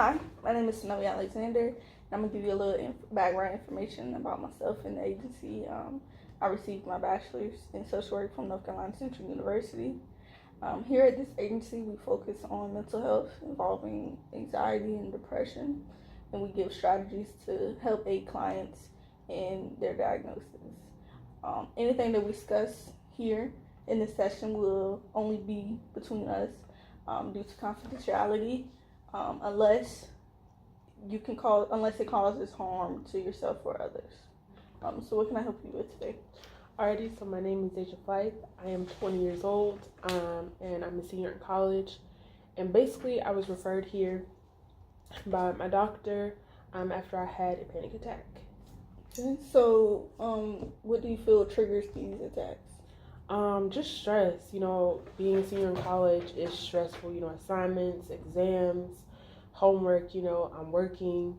Hi, my name is Synnovia Alexander, and I'm gonna give you a little background information about myself and the agency. I received my bachelor's in social work from North Carolina Central University. Here at this agency, we focus on mental health involving anxiety and depression, and we give strategies to help aid clients in their diagnosis. Anything that we discuss here in this session will only be between us due to confidentiality, unless it causes harm to yourself or others. So what can I help you with today? Alrighty, so my name is Deja Fife. I am 20 years old, and I'm a senior in college. And basically, I was referred here by my doctor after I had a panic attack. Okay. So, what do you feel triggers these attacks? Just stress. Being a senior in college is stressful. Assignments, exams, homework. I'm working,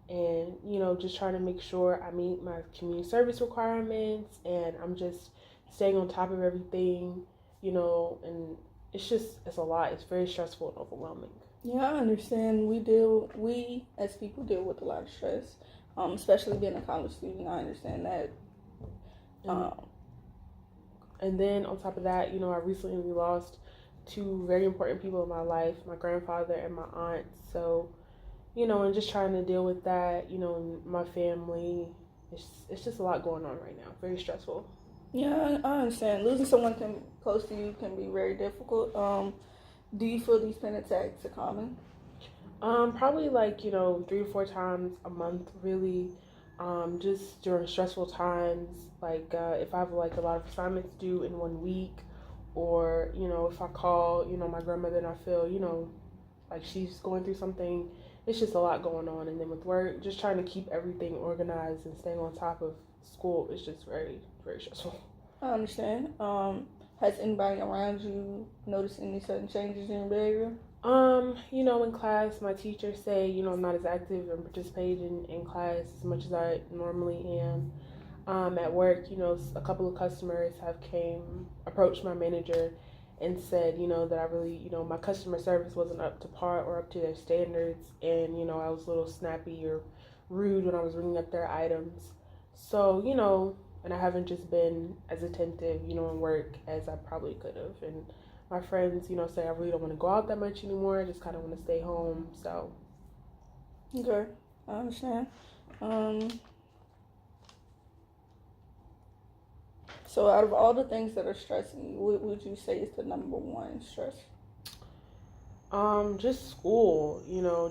and just trying to make sure I meet my community service requirements, and I'm just staying on top of everything. And it's a lot. It's very stressful and overwhelming. Yeah, I understand. We as people deal with a lot of stress, especially being a college student. I understand that. And then on top of that, I recently lost two very important people in my life, my grandfather and my aunt. So, and just trying to deal with that, my family. It's just a lot going on right now. Very stressful. Yeah, I understand. Losing someone close to you can be very difficult. Do you feel these panic attacks are common? Probably 3 or 4 times a month, really. Just during stressful times, if I have a lot of assignments due in 1 week, or if I call my grandmother and I feel like she's going through something. It's just a lot going on. And then with work, just trying to keep everything organized and staying on top of school is just very, very stressful. I understand. Has anybody around you noticed any sudden changes in your behavior? In class, my teachers say, I'm not as active and participating in class as much as I normally am. At work, a couple of customers have approached my manager and said, that I really, my customer service wasn't up to par or up to their standards. And, I was a little snappy or rude when I was ringing up their items. So, and I haven't just been as attentive, in work as I probably could have. And my friends, say I really don't want to go out that much anymore. I just kind of want to stay home. So. Okay, I understand. So out of all the things that are stressing you, what would you say is the number one stress? Just school,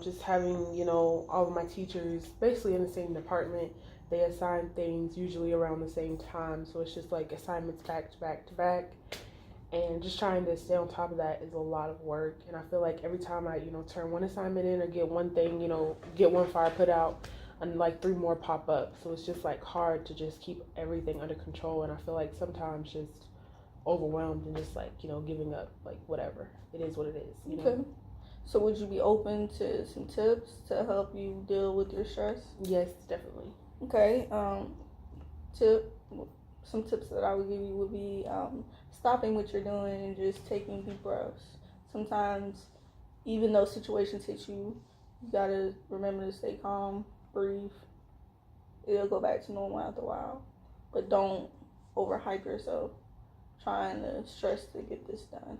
just having, all of my teachers basically in the same department. They assign things usually around the same time. So it's just like assignments back to back to back. And just trying to stay on top of that is a lot of work. And I feel like every time I, turn one assignment in or get one thing, get one fire put out, and 3 more pop up. So it's just hard to just keep everything under control. And I feel like sometimes just overwhelmed and just giving up, whatever. It is what it is. Okay. So would you be open to some tips to help you deal with your stress? Yes, definitely. Okay. Some tips that I would give you would be stopping what you're doing and just taking deep breaths. Sometimes, even though situations hit you, you gotta remember to stay calm, breathe. It'll go back to normal after a while, but don't overhype yourself trying to stress to get this done.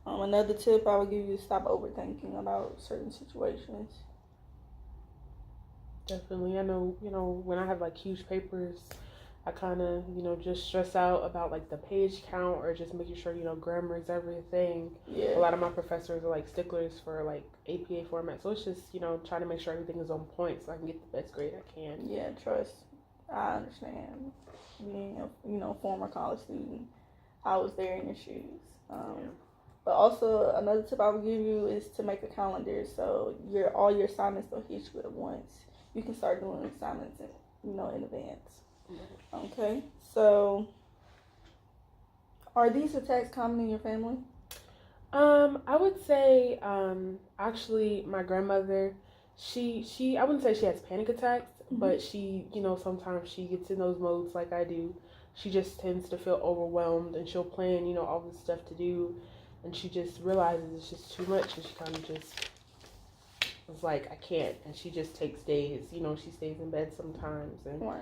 Another tip I would give you is stop overthinking about certain situations. Definitely. I know, when I have huge papers, I kind of, just stress out about the page count or just making sure, grammar is everything. Yeah. A lot of my professors are sticklers for APA format. So it's just, trying to make sure everything is on point so I can get the best grade I can. Yeah, trust. I understand. Being a former college student, I was there in your shoes. But also another tip I would give you is to make a calendar so all your assignments don't hit you at once. You can start doing assignments in advance. Okay, so are these attacks common in your family? I would say, actually, my grandmother, she I wouldn't say she has panic attacks, but she, sometimes she gets in those modes like I do. She just tends to feel overwhelmed, and she'll plan, all this stuff to do, and she just realizes it's just too much, and she kind of just was like, I can't. And she just takes days. You know, she stays in bed sometimes. And Right.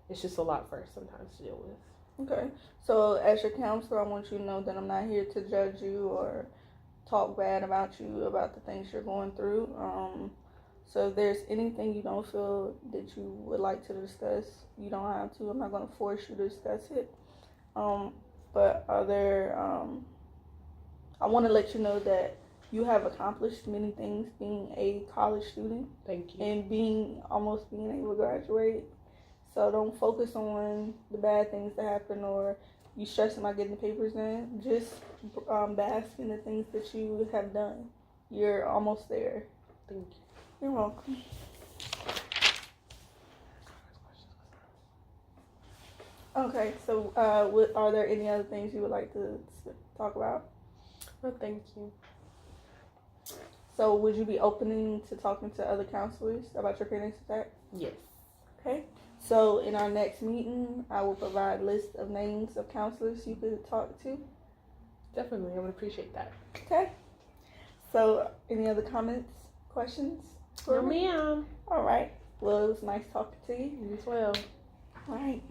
it's just a lot for her sometimes to deal with. Okay. So as your counselor, I want you to know that I'm not here to judge you or talk bad about you about the things you're going through. So if there's anything you don't feel that you would like to discuss, you don't have to. I'm not going to force you to discuss it. But I want to let you know that you have accomplished many things being a college student. Thank you. And almost being able to graduate. So don't focus on the bad things that happen or you stressing about getting the papers in. Just bask in the things that you have done. You're almost there. Thank you. You're welcome. Okay, so are there any other things you would like to talk about? No, thank you. So would you be opening to talking to other counselors about your panic attack? Yes. Okay. So in our next meeting, I will provide a list of names of counselors you could talk to. Definitely, I would appreciate that. Okay. So any other comments, questions? No, ma'am. All right. Well, it was nice talking to you. You as well. All right.